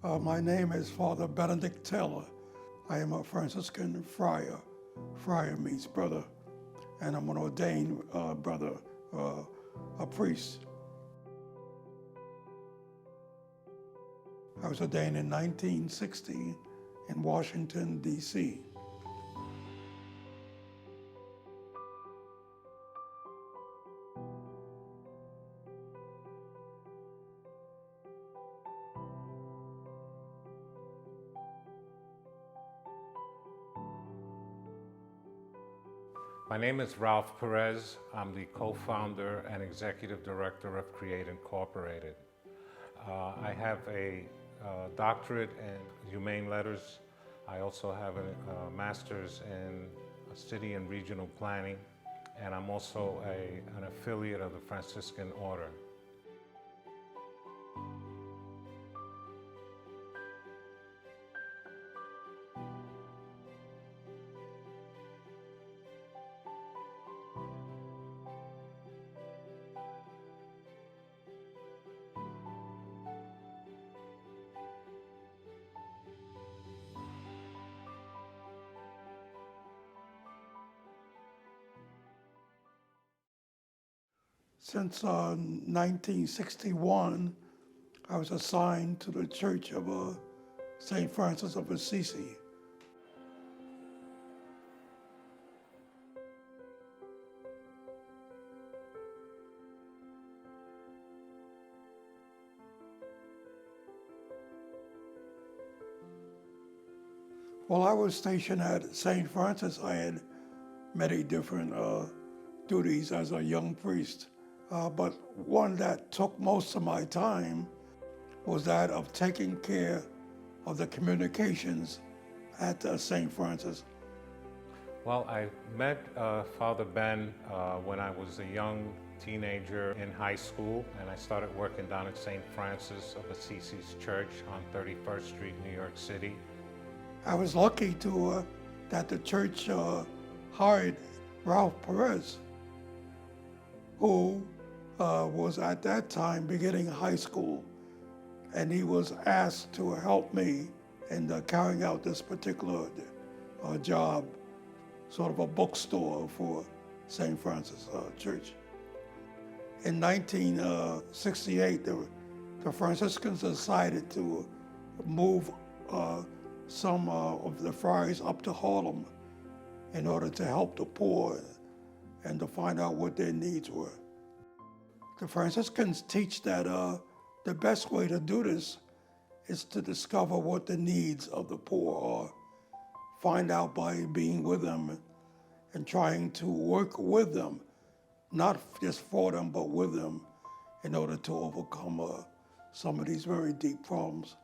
My name is Father Benedict Taylor. I am a Franciscan friar. Friar means brother, and I'm an ordained brother, a priest. I was ordained in 1960 in Washington, D.C. My name is Ralph Perez. I'm the co-founder and executive director of Create Incorporated. I have a doctorate in humane letters. I also have a master's in city and regional planning, and I'm also an affiliate of the Franciscan Order. Since 1961, I was assigned to the Church of St. Francis of Assisi. While I was stationed at St. Francis, I had many different duties as a young priest. But one that took most of my time was that of taking care of the communications at St. Francis. Well, I met Father Ben when I was a young teenager in high school, and I started working down at St. Francis of Assisi's Church on 31st Street, New York City. I was lucky that the church hired Ralph Perez, who was at that time beginning high school, and he was asked to help me in carrying out this particular job, sort of a bookstore for St. Francis Church. In 1968, the Franciscans decided to move some of the friars up to Harlem in order to help the poor and to find out what their needs were. The Franciscans teach that the best way to do this is to discover what the needs of the poor are, find out by being with them and trying to work with them, not just for them, but with them in order to overcome some of these very deep problems.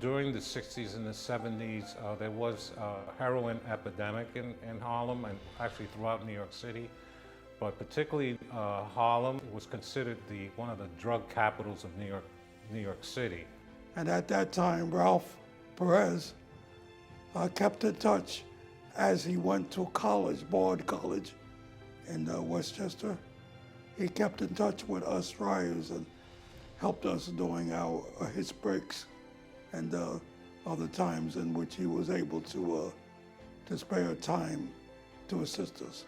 During the 60s and the 70s, there was a heroin epidemic in Harlem and actually throughout New York City. But particularly Harlem was considered one of the drug capitals of New York City. And at that time, Ralph Perez kept in touch as he went to college, Bard College in Westchester. He kept in touch with us friars and helped us during his breaks and other times in which he was able to spare time to assist us.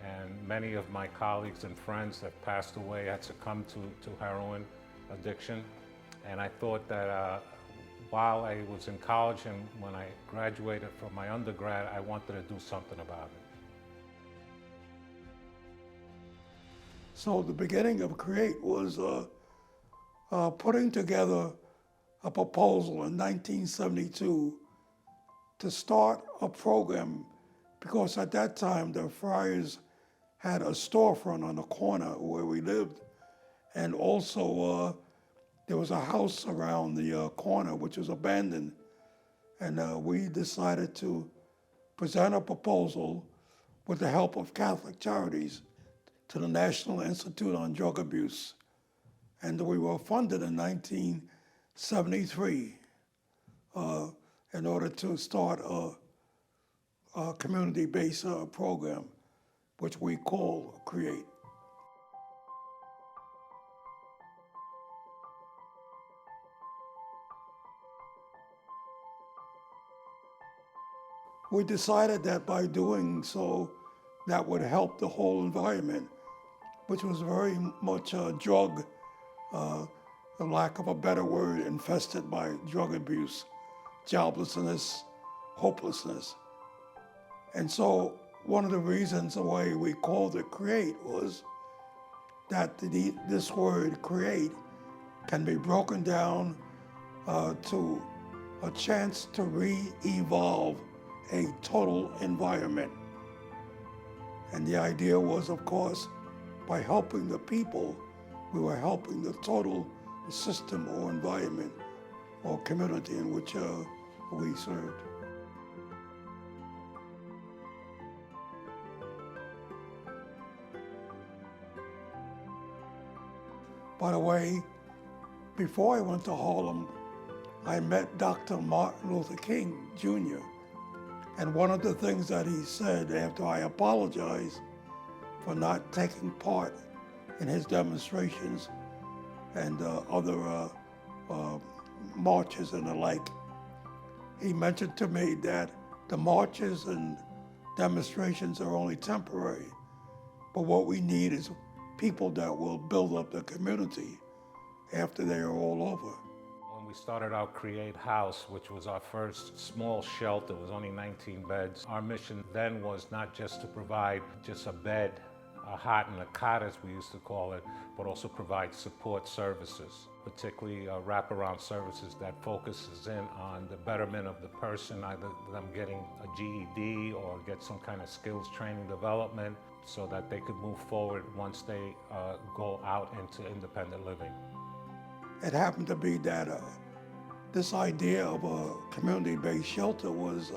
And many of my colleagues and friends have passed away, had succumbed to heroin addiction. And I thought that while I was in college and when I graduated from my undergrad, I wanted to do something about it. So the beginning of CREATE was putting together a proposal in 1972 to start a program, because at that time the friars had a storefront on the corner where we lived, and also there was a house around the corner which was abandoned, and we decided to present a proposal with the help of Catholic Charities to the National Institute on Drug Abuse, and we were funded in 1973 in order to start a community-based program, which we call CREATE. We decided that by doing so, that would help the whole environment, which was very much a drug, for lack of a better word, infested by drug abuse, joblessness, hopelessness. And so one of the reasons why we called it CREATE was that this word create can be broken down to a chance to re-evolve a total environment. And the idea was, of course, by helping the people, we were helping the total system or environment or community in which we served. By the way, before I went to Harlem, I met Dr. Martin Luther King Jr. And one of the things that he said after I apologized for not taking part in his demonstrations and other marches and the like, he mentioned to me that the marches and demonstrations are only temporary, but what we need is people that will build up the community after they are all over. When we started our Create House, which was our first small shelter, it was only 19 beds. Our mission then was not just to provide just a bed, a hot and a cot as we used to call it, but also provide support services, particularly wraparound services that focuses in on the betterment of the person, either them getting a GED or get some kind of skills training development so that they could move forward once they go out into independent living. It happened to be that this idea of a community-based shelter was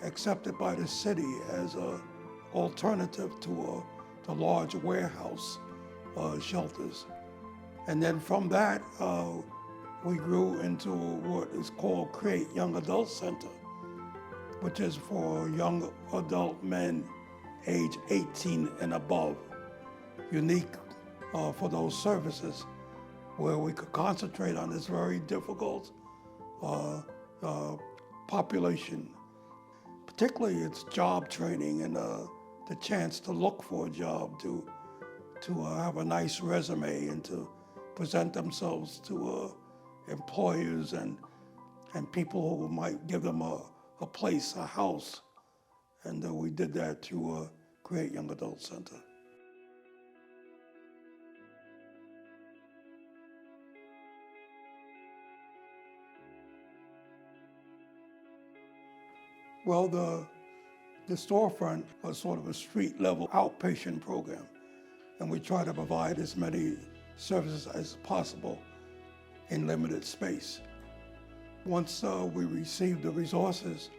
accepted by the city as an alternative to the large warehouse shelters. And then from that, we grew into what is called Create Young Adult Center, which is for young adult men age 18 and above, unique for those services, where we could concentrate on this very difficult population. Particularly its job training and the chance to look for a job, to have a nice resume and to present themselves to employers and people who might give them a place, a house. And we did that through Create Young Adult Center. Well, the storefront was sort of a street-level outpatient program, and we try to provide as many services as possible in limited space. Once we received the resources,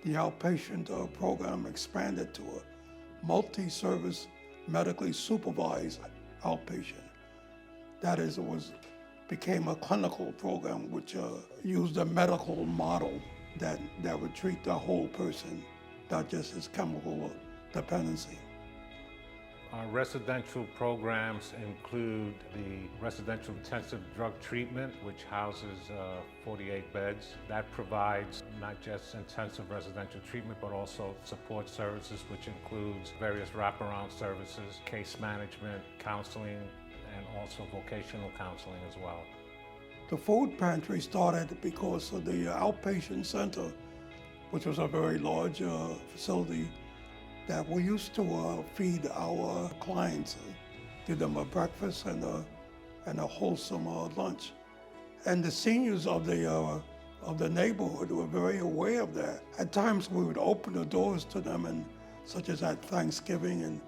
the outpatient program expanded to a multi-service, medically supervised outpatient. That is, became a clinical program which used a medical model that would treat the whole person, not just his chemical dependency. Our residential programs include the residential intensive drug treatment, which houses 48 beds. That provides not just intensive residential treatment, but also support services, which includes various wraparound services, case management, counseling, and also vocational counseling as well. The food pantry started because of the outpatient center, which was a very large facility that we used to feed our clients, give them a breakfast and a wholesome lunch. And the seniors of the neighborhood were very aware of that. At times we would open the doors to them, and such as at Thanksgiving and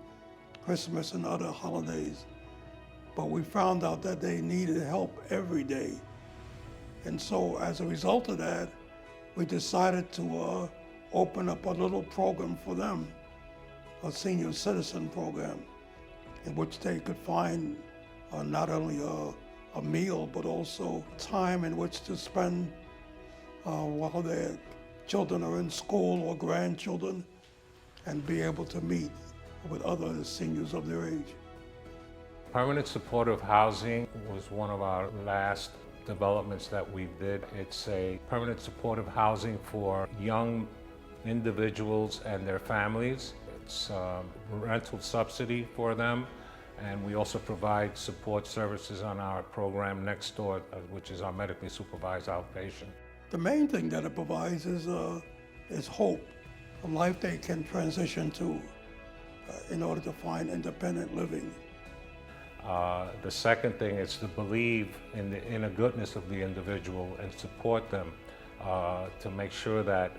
Christmas and other holidays. But we found out that they needed help every day. And so as a result of that, we decided to open up a little program for them, a senior citizen program, in which they could find not only a meal, but also time in which to spend while their children are in school or grandchildren, and be able to meet with other seniors of their age. Permanent supportive housing was one of our last developments that we did. It's a permanent supportive housing for young individuals and their families. It's rental subsidy for them, and we also provide support services on our program next door, which is our medically supervised outpatient. The main thing that it provides is hope, a life they can transition to in order to find independent living. The second thing is to believe in the inner goodness of the individual and support them to make sure that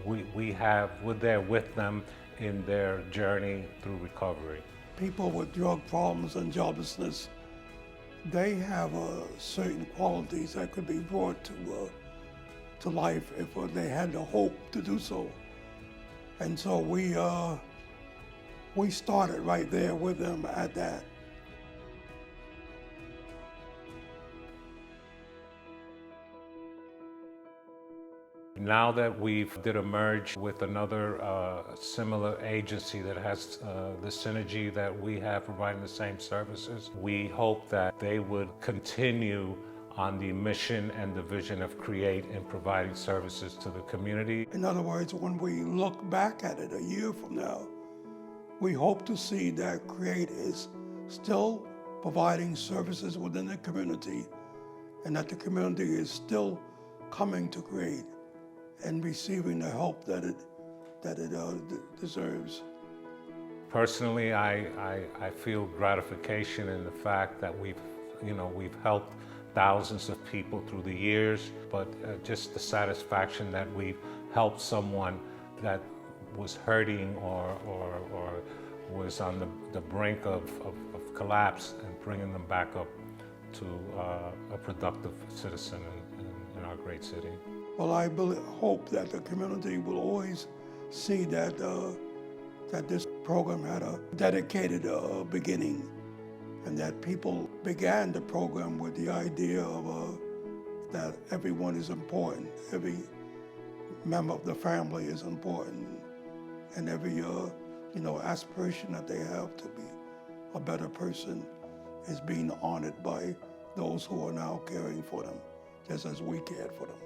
we're there with them in their journey through recovery. People with drug problems and joblessness, they have certain qualities that could be brought to life if they had the hope to do so. And so we started right there with them at that. Now that we've did a merge with another similar agency that has the synergy that we have providing the same services, we hope that they would continue on the mission and the vision of CREATE in providing services to the community. In other words, when we look back at it a year from now, we hope to see that CREATE is still providing services within the community, and that the community is still coming to CREATE and receiving the help that it deserves. Personally, I feel gratification in the fact that we've helped thousands of people through the years, but just the satisfaction that we've helped someone that was hurting or was on the brink of collapse and bringing them back up to a productive citizen in our great city. Well, I hope that the community will always see that this program had a dedicated beginning, and that people began the program with the idea of that everyone is important, every member of the family is important, and every aspiration that they have to be a better person is being honored by those who are now caring for them, just as we cared for them.